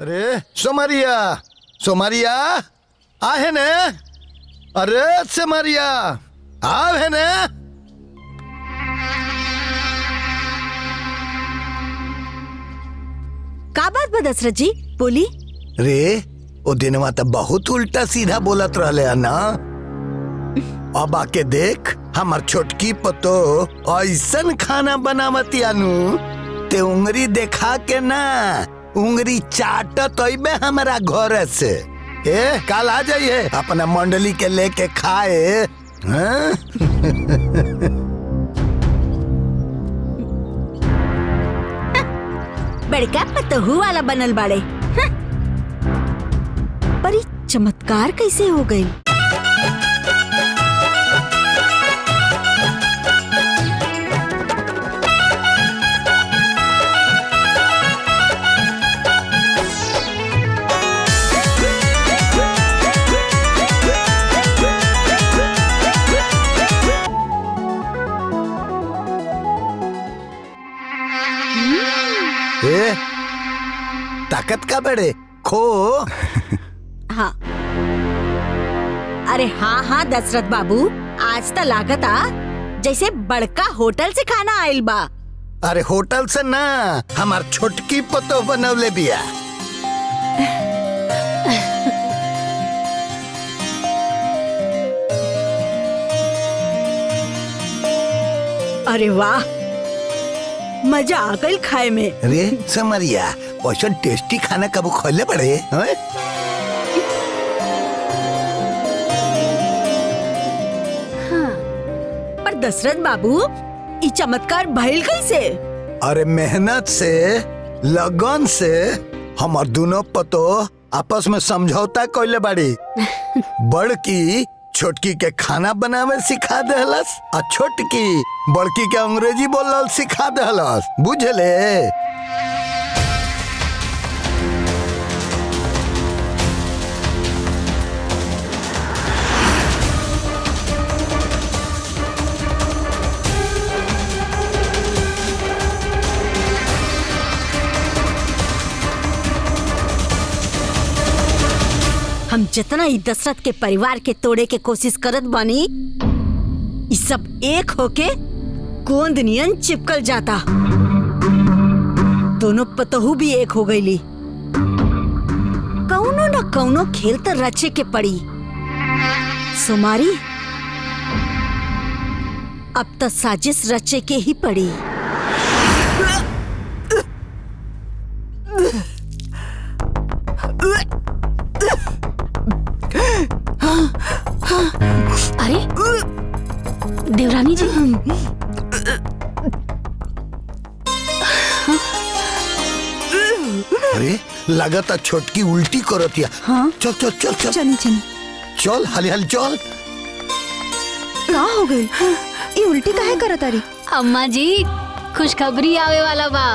अरे सोमरिया सोमरिया आहे ने? अरे सोमरिया आहे ने? का बात बा दशरथ जी बोली। रे ओ दिनवा तो बहुत उल्टा सीधा बोलत रहले है ना। अब आके देख हमार छोटकी पतो ऐसन खाना बनावती आनू ते उंगली देखा के ना उंगली चाटत अइबे हमारा घर से। ए कल आ जाइए अपना मंडली के लेके खाए। हाँ? बड़का पतहू वाला बनल बाड़े। हाँ। पर ये चमत्कार कैसे हो गई? ताकत का बड़े खो। हाँ अरे हाँ हाँ दशरथ बाबू, आज तो लागत आ जैसे बड़का होटल से खाना आयल बा। अरे होटल से ना हमार छोटकी पतो बनवले बिया। अरे वाह मजा आ गई खाए में। अरे समरिया वैसा टेस्टी खाना कब खोले पड़े? हाँ? पर दशरथ बाबू ये चमत्कार भइल कैसे? अरे मेहनत से लगन से हमार दोनों पतो आपस में समझौता कइले बाड़ी। बड़की छोटकी के खाना बनावे सिखा देहलस और छोटकी बड़की के अंग्रेजी बोलल सिखा देहलस। बुझले? हम जितना ही दशरथ के परिवार के तोड़े के कोशिश करत बानी, ये सब एक होके गोंद नियन चिपकल जाता। दोनों पतहू भी एक हो गईली। कौनो न कौनो खेल तो रचे के पड़ी। सुमारी अब तो साजिश रचे के ही पड़ी। अरे देवरानी जी, अरे लगातार छोटकी उल्टी करतिया। हाँ? चल चल चल चल चली चली चल हाली हाली चल। का हो गई? ये उल्टी काहे करत आरी? अम्मा जी खुशखबरी आवे वाला बा।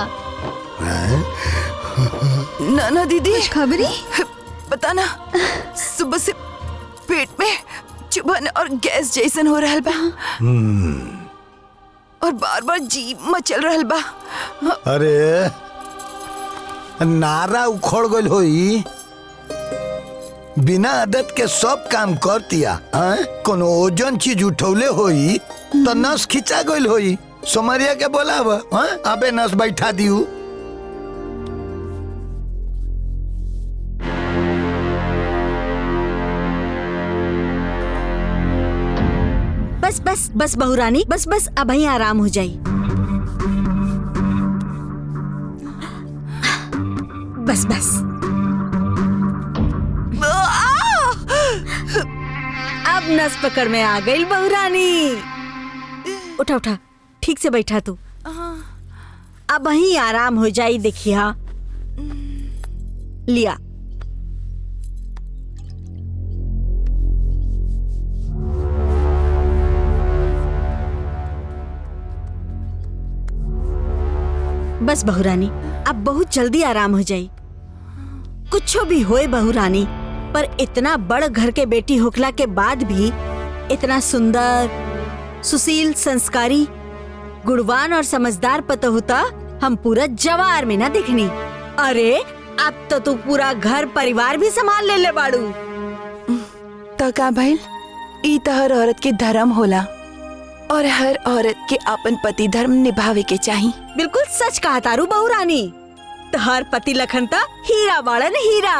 ना दीदी खुशखबरी? पता ना सुबह से पेट में चुभन और गैस जैसन हो रहल बा और बार बार जी मचल रहल बा। अरे नारा उखड़ गइल होई। बिना आदत के सब काम करतिया। कोनो ओजन चीज उठौले होई तो नस खिंचा गइल होई। सोमरिया के बोलाव। अबे नस बैठा दियो। बस बस बस बहुरानी, बस बस अब ही आराम हो जाई। बस बस अब नस पकड़ में आ गई बहुरानी। उठा उठा ठीक से बैठा तू। अब ही आराम हो जाई। देखिया लिया। बस बहुरानी अब बहुत जल्दी आराम हो जाई। कुछो भी होए बहुरानी, पर इतना बड़ घर के बेटी होखला के बाद भी इतना सुंदर, सुशील, संस्कारी, गुणवान और समझदार पतो होता हम पूरा जवार में ना दिखनी। अरे अब तो तू पूरा घर परिवार भी संभाल ले बाड़ू। तो का भइल, ई तो हर औरत के धर्म होला और हर औरत के अपन पति धर्म निभावे के चाही। बिल्कुल सच कहा तारू बहू रानी। तोहर पति लखन ता हीरा बाड़न हीरा।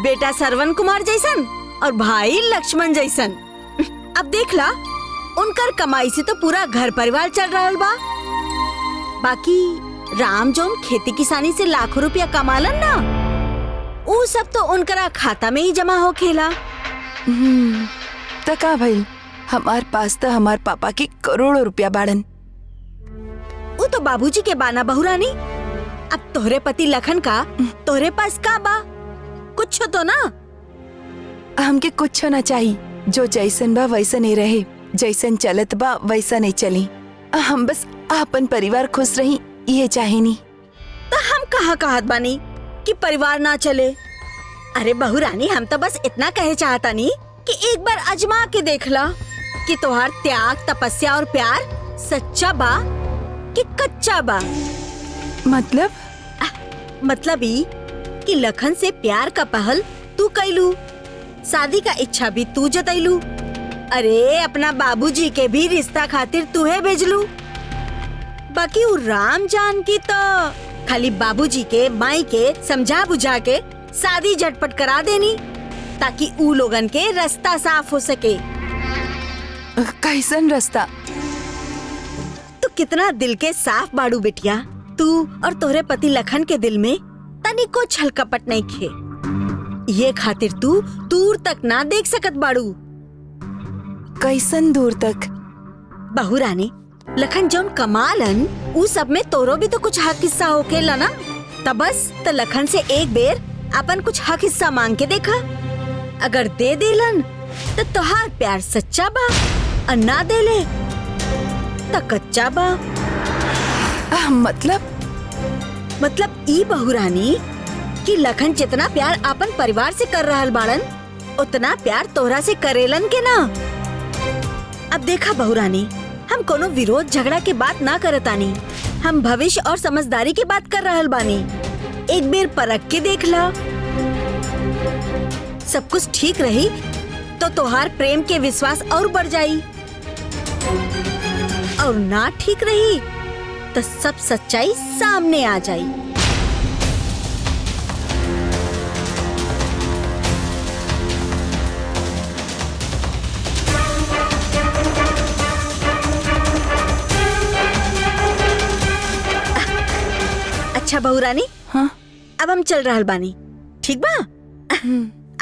बेटा श्रवण कुमार जैसन और भाई लक्ष्मण जैसन। अब देख ला, उनकर कमाई से तो पूरा घर परिवार चल रहा बा। बाकी राम जोन खेती किसानी से लाखों रुपया कमालन ना, वो सब तो उनकरा खाता में ही जमा हो खेला। तो का भइल, हमार पास तो हमार पापा के करोड़ों रुपया बाड़न। वो तो बाबूजी के बाना बहू रानी। अब तोहरे पति लखन का तोहरे पास का बा? कुछ तो ना। हमके कुछ ना चाहिए, जो जैसन बा वैसन ही रहे, जैसन चलत बा वैसा नहीं चली। हम बस अपन परिवार खुश रही, ये चाहेनी। तो हम कहाँ कहत बानी कि परिवार ना चले। अरे बहू रानी, हम तो बस इतना कहे चाहता नहीं कि एक बार आजमा के देख ला कि तोहार त्याग, तपस्या और प्यार सच्चा बा कि कच्चा बा। मतलब ही कि लखन से प्यार का पहल तू कैलू, शादी का इच्छा भी तू जतैलू। अरे अपना बाबूजी के भी रिश्ता खातिर तूहे भेजलू। बाकी वो राम जान की तो खाली बाबूजी के माई के समझा बुझा के शादी झटपट करा देनी, ताकि ऊ लोगन के रास्ता साफ हो सके। कैसन रास्ता? तू कितना दिल के साफ बाड़ू बिटिया। तू और तोहरे पति लखन के दिल में तनिको छल कपट नहीं खे। ये खातिर तू दूर तक ना देख सकत बाड़ू। कैसन दूर तक? बहू रानी, लखन जौन कमालन ऊ सब में तोरो भी तो कुछ हक हिस्सा होखेला ना। तब बस तो लखन से एक बेर अपन कुछ हक हिस्सा मांग के देखा। अगर दे देलन तो तोहार प्यार सच्चा बा, और ना देले तो कच्चा बा। मतलब ई बहू रानी कि लखन जितना प्यार अपन परिवार से कर रहल बाड़न, उतना प्यार तोहरा से करेलन के ना। अब देखा बहू रानी, हम कोनो विरोध झगड़ा के बात ना करतानी, हम भविष्य और समझदारी की बात कर रहल बानी। एक बेर परख के देख ला, सब कुछ ठीक रही तो तोहार प्रेम के विश्वास और बढ़ जाई, और ना ठीक रही तो सब सच्चाई सामने आ जाई। अच्छा बहू रानी, हाँ? अब हम चल रहल बानी, ठीक बा?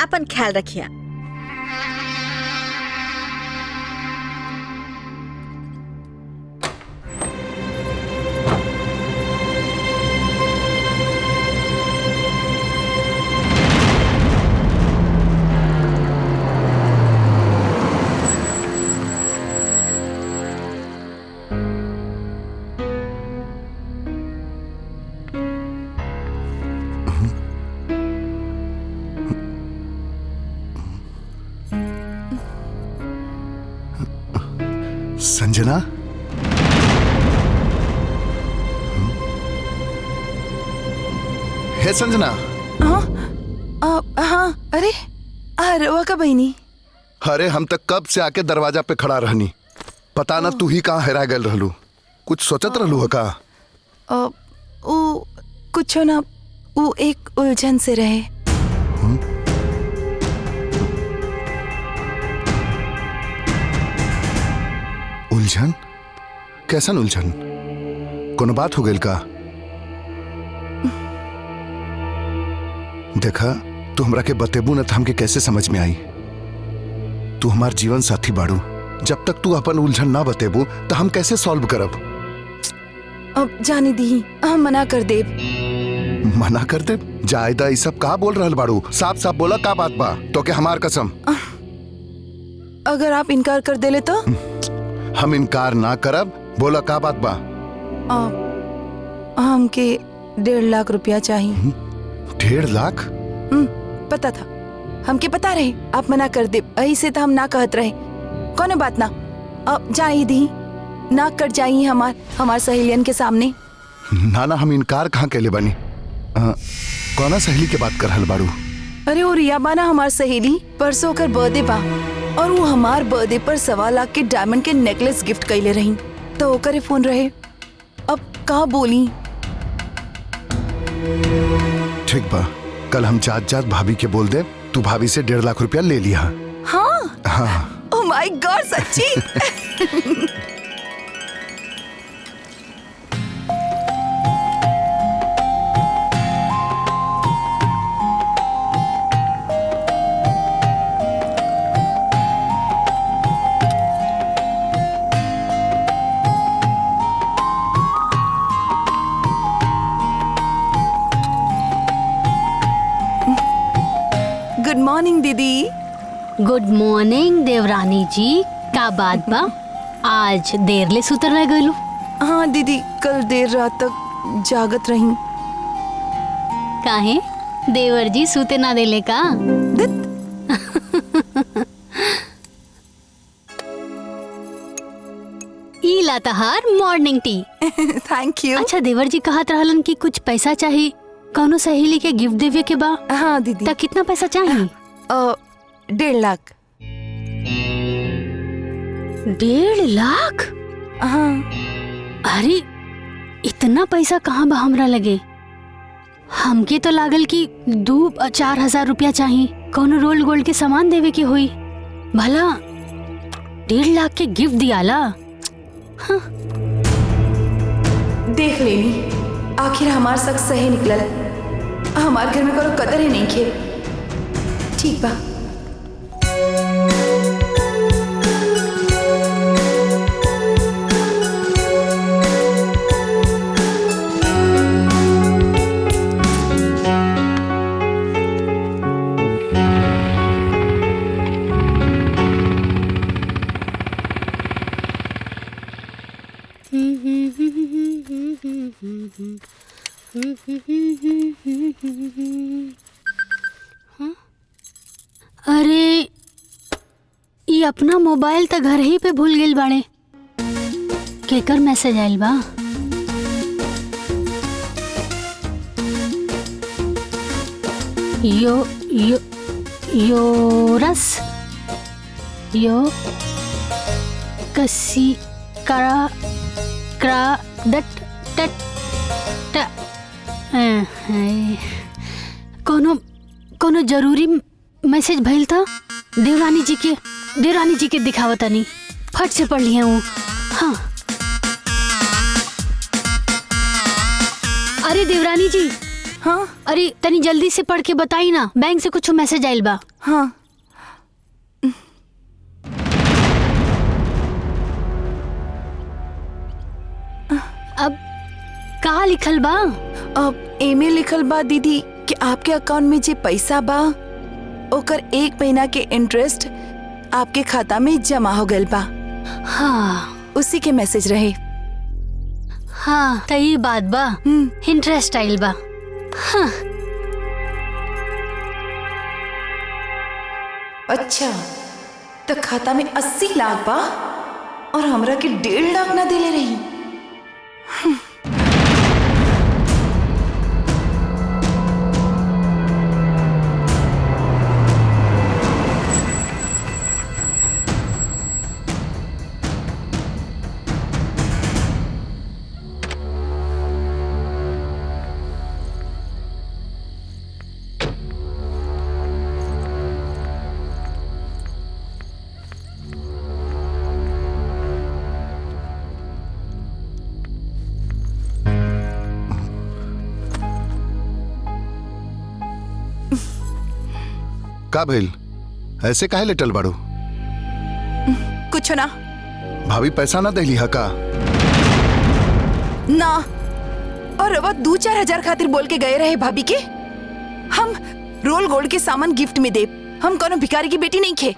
अपन ख्याल रखिया। संजना, हे संजना। हाँ, अरे रवा का बहनी। अरे हम तक कब से आके दरवाजा पे खड़ा रहनी, पता ना तू ही कहाँ हेरा गल रहलू। कुछ सोचत रहलू है का? कुछ ना, वो एक उलझन से रहे। उलझन? कैसन उलझन? कोनो बात हो गई का? देखा, तू हमरा के बतेबू न तो हमके कैसे समझ में आई। तू हमार जीवन साथी बाड़ू, जब तक तू अपन उलझन ना बतेबू तो हम कैसे सॉल्व करब? अब जाने दी, हम मना कर देब। मना कर देब? जायदा, ये सब का बोल रहल बाड़ू? साफ साफ बोला, का बात बा? तो के हमार कसम। अगर आप इनकार कर देले तो? हम इनकार ना करब, बोला का बात बा? हमके 1.5 लाख रुपया चाहिए। 1.5 लाख? पता था, हमके पता रहे आप मना कर दे, ऐसे तो हम ना कहत रहे। कोनो बात ना, अब जाई दी, ना कर जाई हमार सहेलियन के सामने। ना ना, हम इनकार कहाँ कैले बनी। कौना सहेली के बात कर रहल बाड़ू? अरे वो रिया बा ना हमार सहेली, परसों ओकर बर्थडे बा और वो हमार बर्थडे पर 1.25 लाख के डायमंड के नेकलेस गिफ्ट कैले रही, तो ओकरे फोन रहे। अब का बोली? ठीक बा, कल हम जात जात भाभी के बोल दे, तू भाभी से 1.5 लाख रुपया ले लिया। हाँ हाँ। ओह माय गॉड, सच्ची? गुड मॉर्निंग दीदी। गुड मॉर्निंग देवरानी जी। का बात बा, आज देर ले सुतर रह गलू? हाँ दीदी, कल देर रात तक जागत रही। काहे देवर जी सूते ना देले का? ई लाताहार मॉर्निंग टी। Thank you. अच्छा देवर जी कहत रहलन कि कुछ पैसा चाहिए, कौनो सहेली के गिफ्ट देवे के बा। हाँ दीदी। त कितना पैसा चाहिए? 1.5 लाख। 1.5 लाख? हाँ। अरे इतना पैसा कहाँ बा हमरा लगे? हमके तो लागल कि 2-4 हजार रुपया चाहिए, कौनो रोल गोल्ड के सामान देवे के होई। भला 1.5 लाख के गिफ्ट दियाला? हाँ। देख लेनी, आखिर हमार शक सही निकलल। हमार घर में कोनो कदर ही नहीं खे। ठीक बा। अरे ये अपना मोबाइल तो घर ही पे भूल गेल बाड़े। केकर मैसेज आइल बा? यो यो योरस यो कसी करा करा डट टट ट कोनो कोनो जरूरी मैसेज भइल था? देवरानी जी के दिखावतानी, फट से पढ़ लिया हूँ। हाँ। अरे देवरानी जी। हाँ। अरे तनी जल्दी से पढ़ के बताई ना, बैंक से कुछ मैसेज आइल बा। हाँ। अब का लिखल बा? अब एमे लिखल बा दीदी कि आपके अकाउंट में जे पैसा बा ओकर 1 महीना के इंटरेस्ट आपके खाता में जमा हो गल बा। हाँ। उसी के मैसेज रहे। हाँ तो ये बात बा, इंटरेस्ट आइल बा। हाँ। अच्छा, तो खाता में 80 लाख बा और हमरा के 1.5 लाख ना देले रही। का भइल? ऐसे काहे लेटल बाड़ू? कुछ ना। भाभी पैसा ना देली हा का? ना, और अब 2-4 हजार खातिर बोल के गए रहे भाभी के। हम रोल गोल्ड के सामान गिफ्ट में दे, हम कोनो भिखारी की बेटी नहीं खे।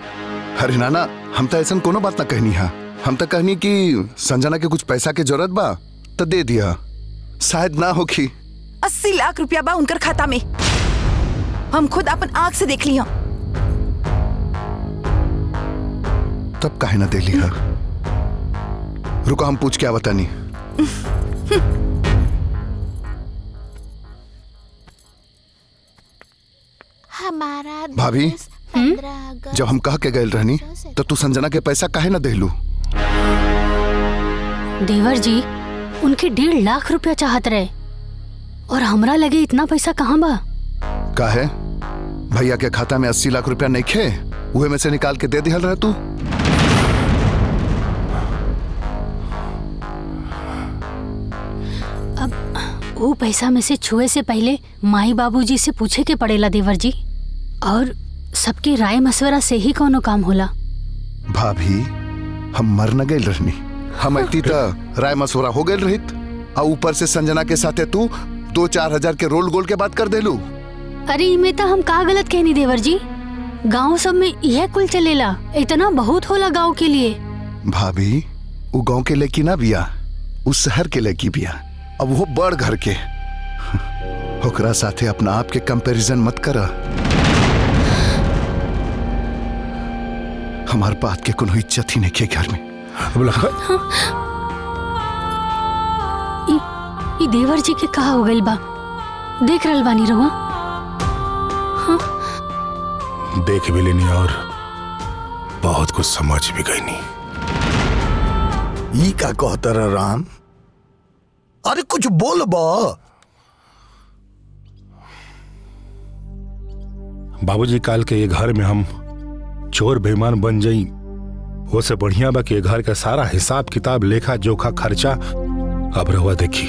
अरे नाना, हम तो ऐसा कोनो बात ना कहनी हा। हम तो कहनी कि संजना के कुछ पैसा के जरूरत बा तो दे दिया, शायद ना होखी। 80 लाख रुपया बा उनकर खाता में, हम खुद अपन आंख से देख लिया। तब काहे ना दे लिया? रुको हम पूछ के आवतानी। हमारा भाभी, 15 अगस्त जब हम कह के गए रहनी तो तू संजना के पैसा काहे ना देलू? देवर जी उनके 1.5 लाख रुपया चाहत रहे और हमरा लगे इतना पैसा कहाँ बा। काहे? भैया के खाता में 80 लाख रुपया नहीं खे, उहे में से निकाल के दे दिहल रह तू। अब वो पैसा में से छुए से पहले माई बाबूजी से पूछे के पड़ेला देवर जी, और सबके राय मशवरा से ही कोनो काम होला। भाभी, हम मर न गए रहनी, हम अती तो राय मशवरा हो गए रहित, और ऊपर से संजना के साथे तू 2-4 हजार के रोल गोल के बात कर देलू। अरे इमे तो हम का गलत कहनी देवर जी, गांव सब में यह कुल चलेला, इतना बहुत होला गांव के लिए। भाभी, वो गांव के लड़की ना बिया, उस शहर के लड़की बिया, अब वो बड़ घर के। ओकरा साथे अपना आप के कंपैरिजन मत करा। हमार बात के कोनो इज्जत ही नहीं के घर में। ई देवर जी के कहा हो गइल बा, देख रहल बानी रहुआ। देख भी लेनी और बहुत कुछ समझ भी गई नहीं। ई का कहता रहा राम? अरे कुछ बोल बा। बाबूजी, काल के ये घर में हम चोर बेईमान बन जाई, वो से बढ़िया बा कि ये घर का सारा हिसाब किताब लेखा जोखा खर्चा अब रहुआ देखी।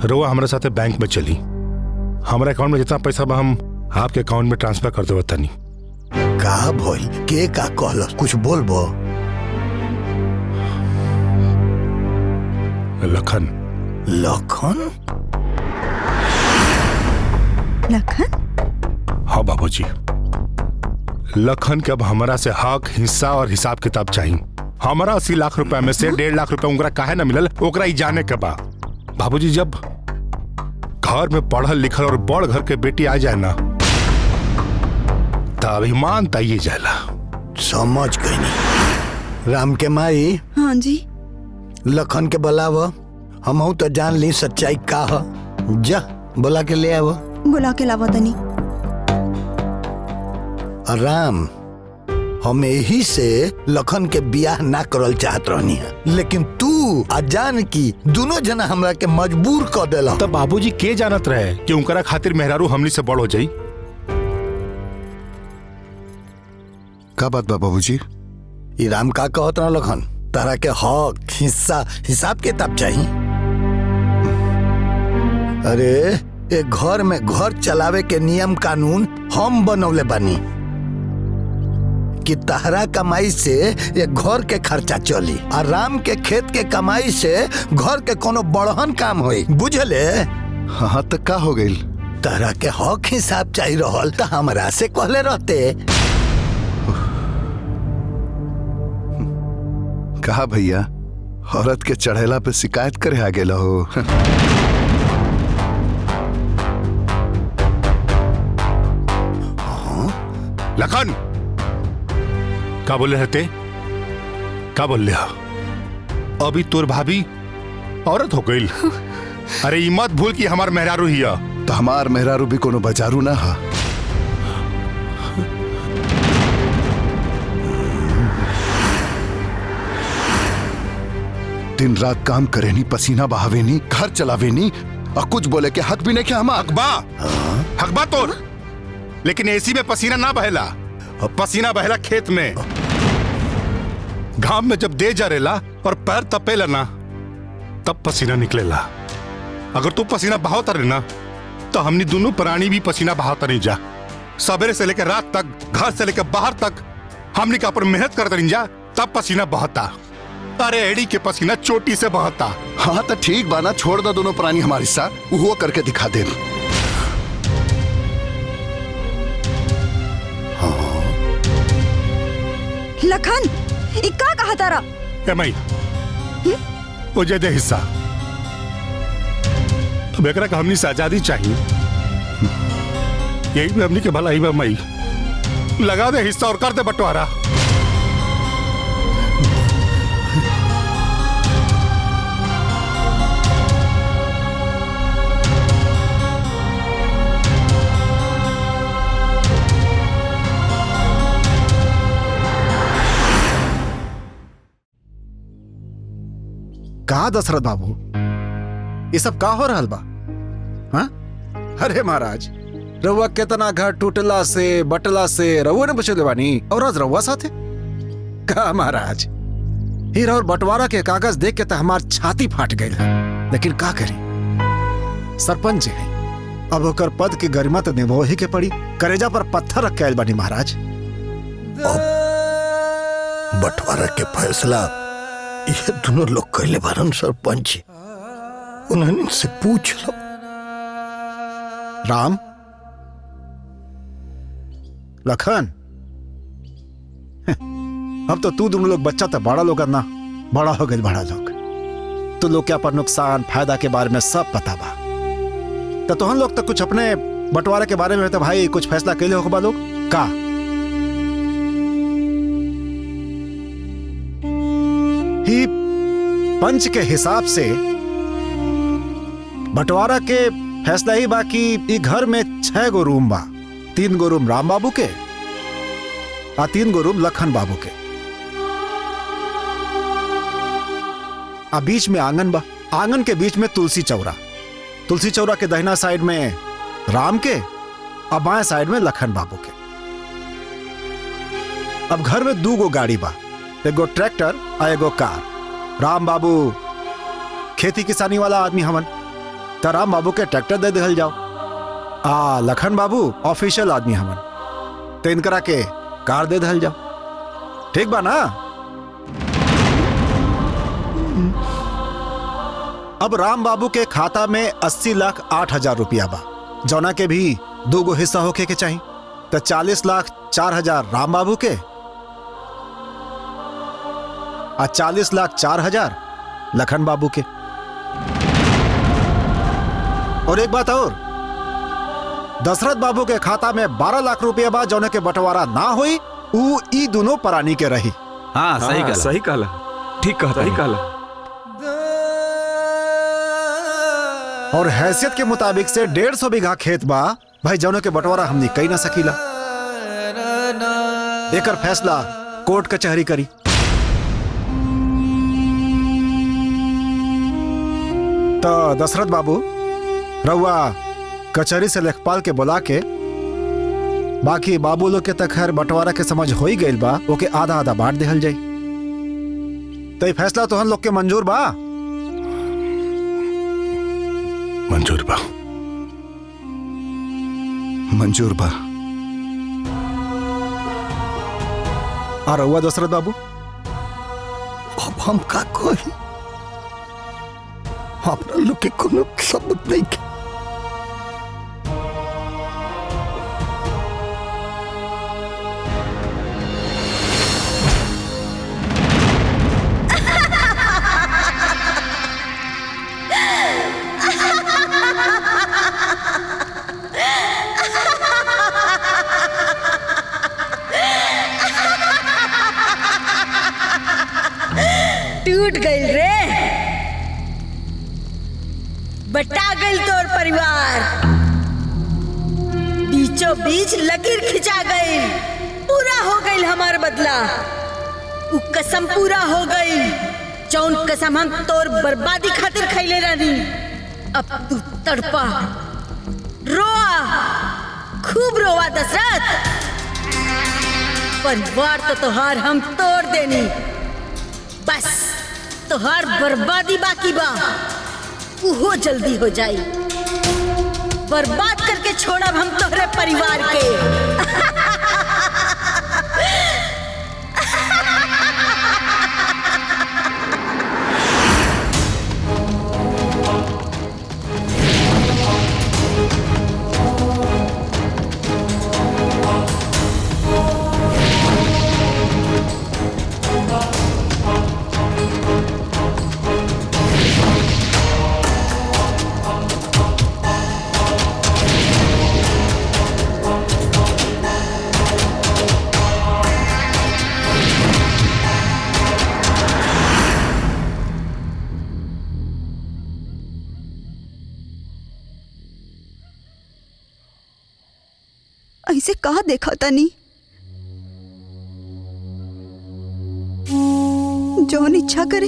रहुआ हमारे साथे बैंक में चली, हमारे अकाउंट में जितना पैसा बा हम आपके अकाउंट में ट्रांसफर कर देव तनी। का भइल? के का कहल? कुछ बोल बा। लखन। लखन? लखन? हाँ बाबूजी, लखन के अब हमारा से हक, हिस्सा और हिसाब किताब चाहिए। हमारा 80 लाख रुपए में से 1.5 लाख रुपए उनका काहे ना मिलल, ओकरा ही जाने के बा। बाबूजी, जब घर में पढ़ल लिखल और बड़ घर के बेटी आ जाए ना, तब अभिमान ताइए जाला। समझ गई नहीं। राम के माई। हाँ जी। लखन के बुलाव, हमहू तो जान ली सच्चाई का ह। जा बुला के ले आव। बुला के लावा तनी। राम, हम यही से लखन के बियाह ना करल चाहत रहनी है, लेकिन तू अजान की दोनों जना हमरा के मजबूर कर देला। तब बाबूजी के जानत रहे कि उनकरा खातिर मेहरारू हमनी से बड़ हो जाई? का बात बा बाबूजी? ई राम का कहत रहा लखन? तारा के हक, हिस्सा, हिसाब किताब चाहिए। अरे एक घर में घर चलावे के नियम कानून हम बनौले बानी कि तहरा कमाई से एक घर के खर्चा चली, और राम के खेत के कमाई से घर के कोनो बड़हन काम होई। बुझले? हाँ तो का हो गई? तहरा के हक हिसाब चाहिए रहल तो हमरा से कहले रहते। कहा भैया, औरत के चढ़ेला पे शिकायत करे आ गेला हो। लखन, का बोले रहते? का बोल रहा? अभी तोर भाभी औरत हो गई। अरे ई मत भूल कि हमार मेहरारू हिया। तो हमार मेहरारू भी कोनो बचारू ना हा। दिन रात काम करे नी, पसीना बहावे नी, घर चलावे नी, और कुछ बोले के हक भी नहीं क्या हमार? हकबा तोर, लेकिन एसी में पसीना ना बहेला, पसीना बहेला खेत में। घाम में जब दे जा रेला और पैर तपेला ना, तब पसीना निकलेला। अगर तू पसीना बहावता रहे ना, तो हमनी दोनों प्राणी भी पसीना बहावता नहीं जा। सवेरे से लेकर रात तक, घर से लेकर बाहर तक हमनी का पर मेहनत करते नहीं जा, तब पसीना बहता। अरे एड़ी के पसीना चोटी से बहता। हाँ तो ठीक बाना, छोड़ दो दोनों प्राणी हमारे साथ, वो करके दिखा दे। लखन, इक्का कहा तारा? मई वो जे दे हिस्सा, अब एकरा का हमनी से आजादी चाहिए। यही भी हमनी के भलाई बा मई। लगा दे हिस्सा और कर दे बंटवारा। का दशरथ बाबू, ये सब का हो रहल बा? हाँ? अरे महाराज, रउआ केतना घर टूटला से बटला से रउआ ने बचले बानी, और आज रउआ साथे का महाराज? हीरा और बंटवारा के कागज देख के तो हमार छाती फाट गई है, लेकिन का करी, सरपंच जी है, अब होकर पद की गरिमा तो निभो ही के पड़ी। करेजा पर पत्थर रख के आयल बानी महाराज। बंटवारा के फैसला ये दोनों लोग कहले बारन सरपंच जी, उन्होंने से पूछ लो। राम, लखन, अब तो तू दोनों लोग बच्चा तो बड़ा लोग ना, बड़ा हो गए बड़ा लोग, तो लोग क्या पर नुकसान फायदा के बारे में सब पता बा। तो तुहन लोग तो कुछ अपने बंटवारे के बारे में तो भाई कुछ फैसला कैले हो लोग का? ही पंच के हिसाब से बंटवारा के फैसला ही बाकी ई घर में 6 गो रूम बा, 3 गो रूम राम बाबू के और 3 गो रूम लखन बाबू के, आ बीच में आंगन बा, आंगन के बीच में तुलसी चौरा, तुलसी चौरा के दाहिना साइड में राम के और बाएं साइड में लखन बाबू के। अब घर में 2 गो गाड़ी बा, एगो ट्रैक्टर और एगो कार। राम बाबू खेती किसानी वाला आदमी हमन, तो राम बाबू के ट्रैक्टर दे दिहल जाओ, आ लखन बाबू ऑफिशियल आदमी हमन, तो इनकरा के कार दे दिहल जाओ। ठीक बा ना? अब राम बाबू के खाता में 80,08,000 रुपया बा, जौना के भी 2 गो हिस्सा होके के चाहिए, तो 40,04,000 राम बाबू के और 40,04,000 लखन बाबू के। और एक बात और, दशरथ बाबू के खाता में 12 लाख रुपया बा, जौने के बंटवारा ना हुई, ऊ ई दोनों प्राणी के रही। हाँ सही कहला, ठीक कहला। और हैसियत के मुताबिक से 150 बीघा खेत बा भाई, जौने के बंटवारा हमनी कई ना सकीला। एकर फैसला कोर्ट कचहरी करी। तो दशरथ बाबू, रउआ कचहरी से लेखपाल के बुला के, बाकी बाबू लोग के तक खैर बंटवारा के समझ हो ही गइल बा, ओके आधा आधा बांट देहल जाई। तो ये फैसला तो हम लोग के मंजूर बा? मंजूर बा। मंजूर बा। और रउआ दशरथ बाबू? अब हम का कोई, हमरा लोग के कोनो सबूत नहीं के। टूट गई रे, बटा गई तोर परिवार, बीचों बीच लकीर खिंचा गई, पूरा हो गई हमार बदला, उ कसम पूरा हो गई, जौन कसम हम तोर बर्बादी खातिर खैले रहनी। अब तू तड़पा, रोआ, खूब रोआ दशरथ। परिवार तो तोहार हम तोड़ देनी, बस तोहार बर्बादी बाकी बा, वो जल्दी हो जाई। बर्बाद करके छोड़ब हम तोहरे परिवार के। ऐसे कहा देखा तनी, जौन इच्छा करे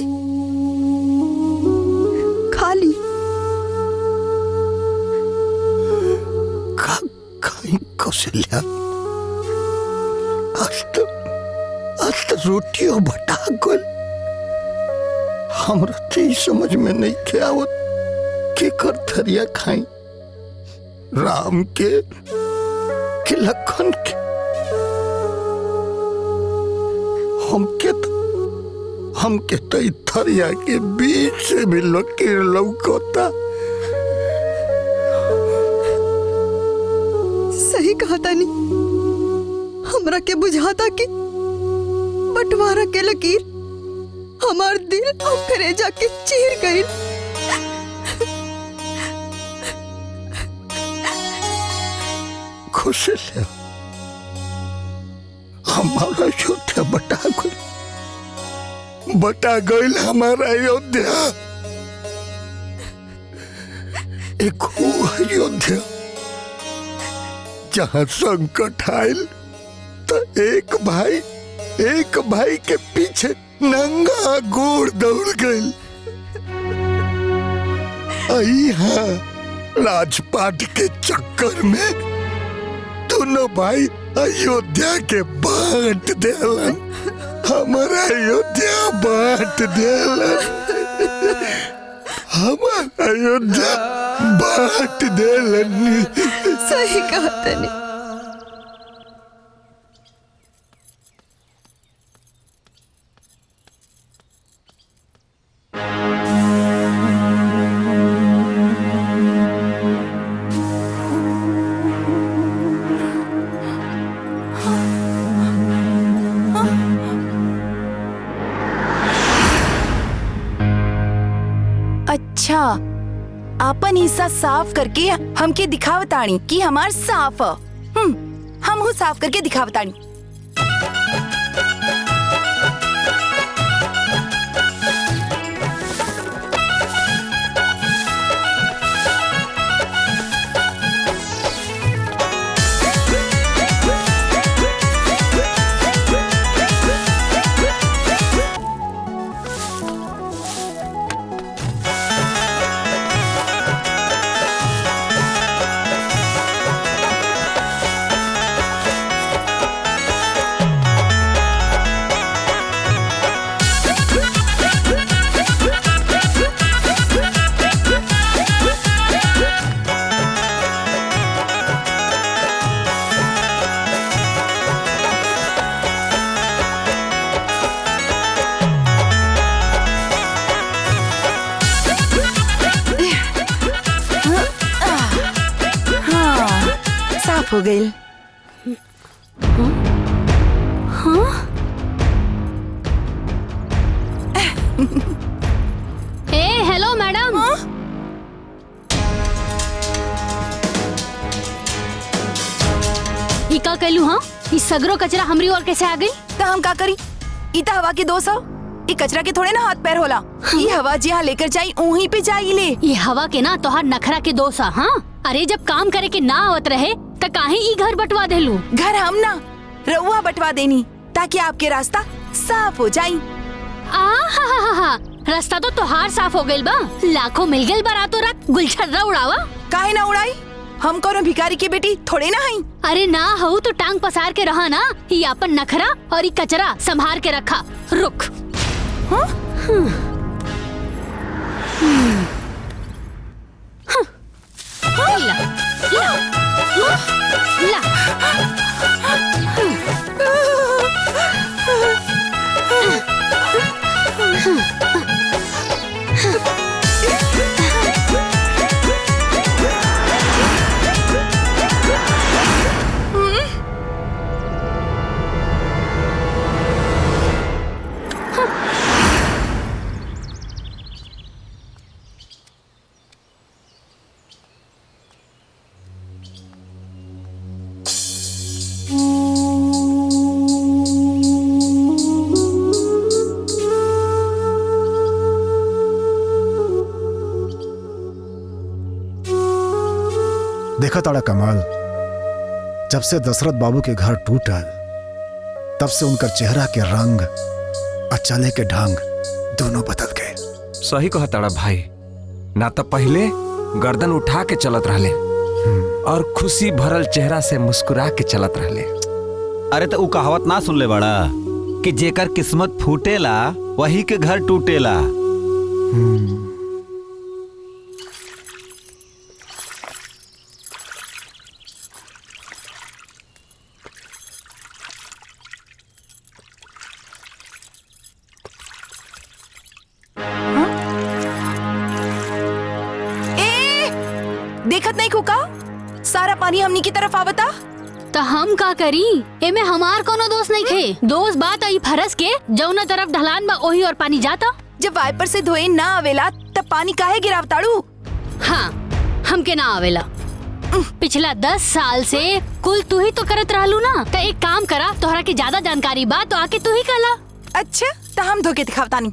कौशल्या, आज तो रोटियों बटा गल। हमरा तो ई समझ में नहीं के आवत के कर थरिया खाई, राम के लखन के। हमके तो ई थरिया के बीच से भी लकीर लौकता। सही कहा तानी, हमरा के बुझाता कि बंटवारा के लकीर हमार दिल और कलेजा के चीर गई। खुश है हमारा अयोध्या बटा गई हमारा अयोध्या। एक अयोध्या जहां संकट आयल तो एक भाई के पीछे नंगा गोड़ दौड़ गई। यहाँ राजपाट के चक्कर में दोनों भाई अयोध्या के बांट देलन, हमारा अयोध्या बांट देलन, हमारा अयोध्या बांट देलन। सही कहा तने। अच्छा, आपन हिस्सा साफ करके हमके दिखावतानी कि हमार साफ है। हम हो साफ करके दिखावतानी। हो गई। Hello madam. ई का कहलू? हाँ, ई सगरो कचरा हमरी ओर कैसे आ गई? तो हम का करी? ई तो हवा के दोष हो। ई कचरा के थोड़े ना हाथ पैर होला। ई हवा जहाँ लेकर जाई वहीं पे जाई ले। ये हवा के ना तोहार नखरा के दोष। हाँ, अरे जब काम करे के ना आवत रहे तो काहे ई घर बंटवा देलू? घर हम ना रउआ बंटवा देनी ताकि आपके रास्ता साफ हो जाई। रास्ता तो तोहार साफ हो गइल बा। लाखों मिल गइल बारातों रात गुलछर्रा उड़ावा। काहे ना उड़ाई? हम कोनो भिखारी की बेटी थोड़े ना हई। अरे ना हो तो टांग पसार के रहा ना। ये अपन नखरा और ये कचरा संभाल के रखा। रुक। हाँ? ला, ला, ला, देखा ताड़ा कमाल, जब से दशरथ बाबू के घर टूटल तब से उनका चेहरा के रंग और चले के ढंग दोनों बदल गए। सही कहा ताड़ा भाई, ना तो पहले गर्दन उठा के चलत रहले और खुशी भरल चेहरा से मुस्कुरा के चलत रहले। अरे तो उ कहावत ना सुन ले बड़ा कि जेकर किस्मत फूटेला वही के घर टूटेला। देखत नहीं खुका, सारा पानी हमनी की तरफ आवता। तो हम का करी? एमे हमार कोनो दोस्त नहीं थे। दोस्त बात आई फरस के जौना तरफ ढलान बा ओही और पानी जाता। जब वाइपर से धोए ना आवेला तब पानी काहे गिरावताड़ू? हाँ, हमके ना आवेला। पिछला 10 साल से कुल तू ही तो करत रहलू ना। तो एक काम करा, तोहरा के ज्यादा जानकारी बा तो आके तू ही कला। अच्छा, तो हम धोके दिखावतानी।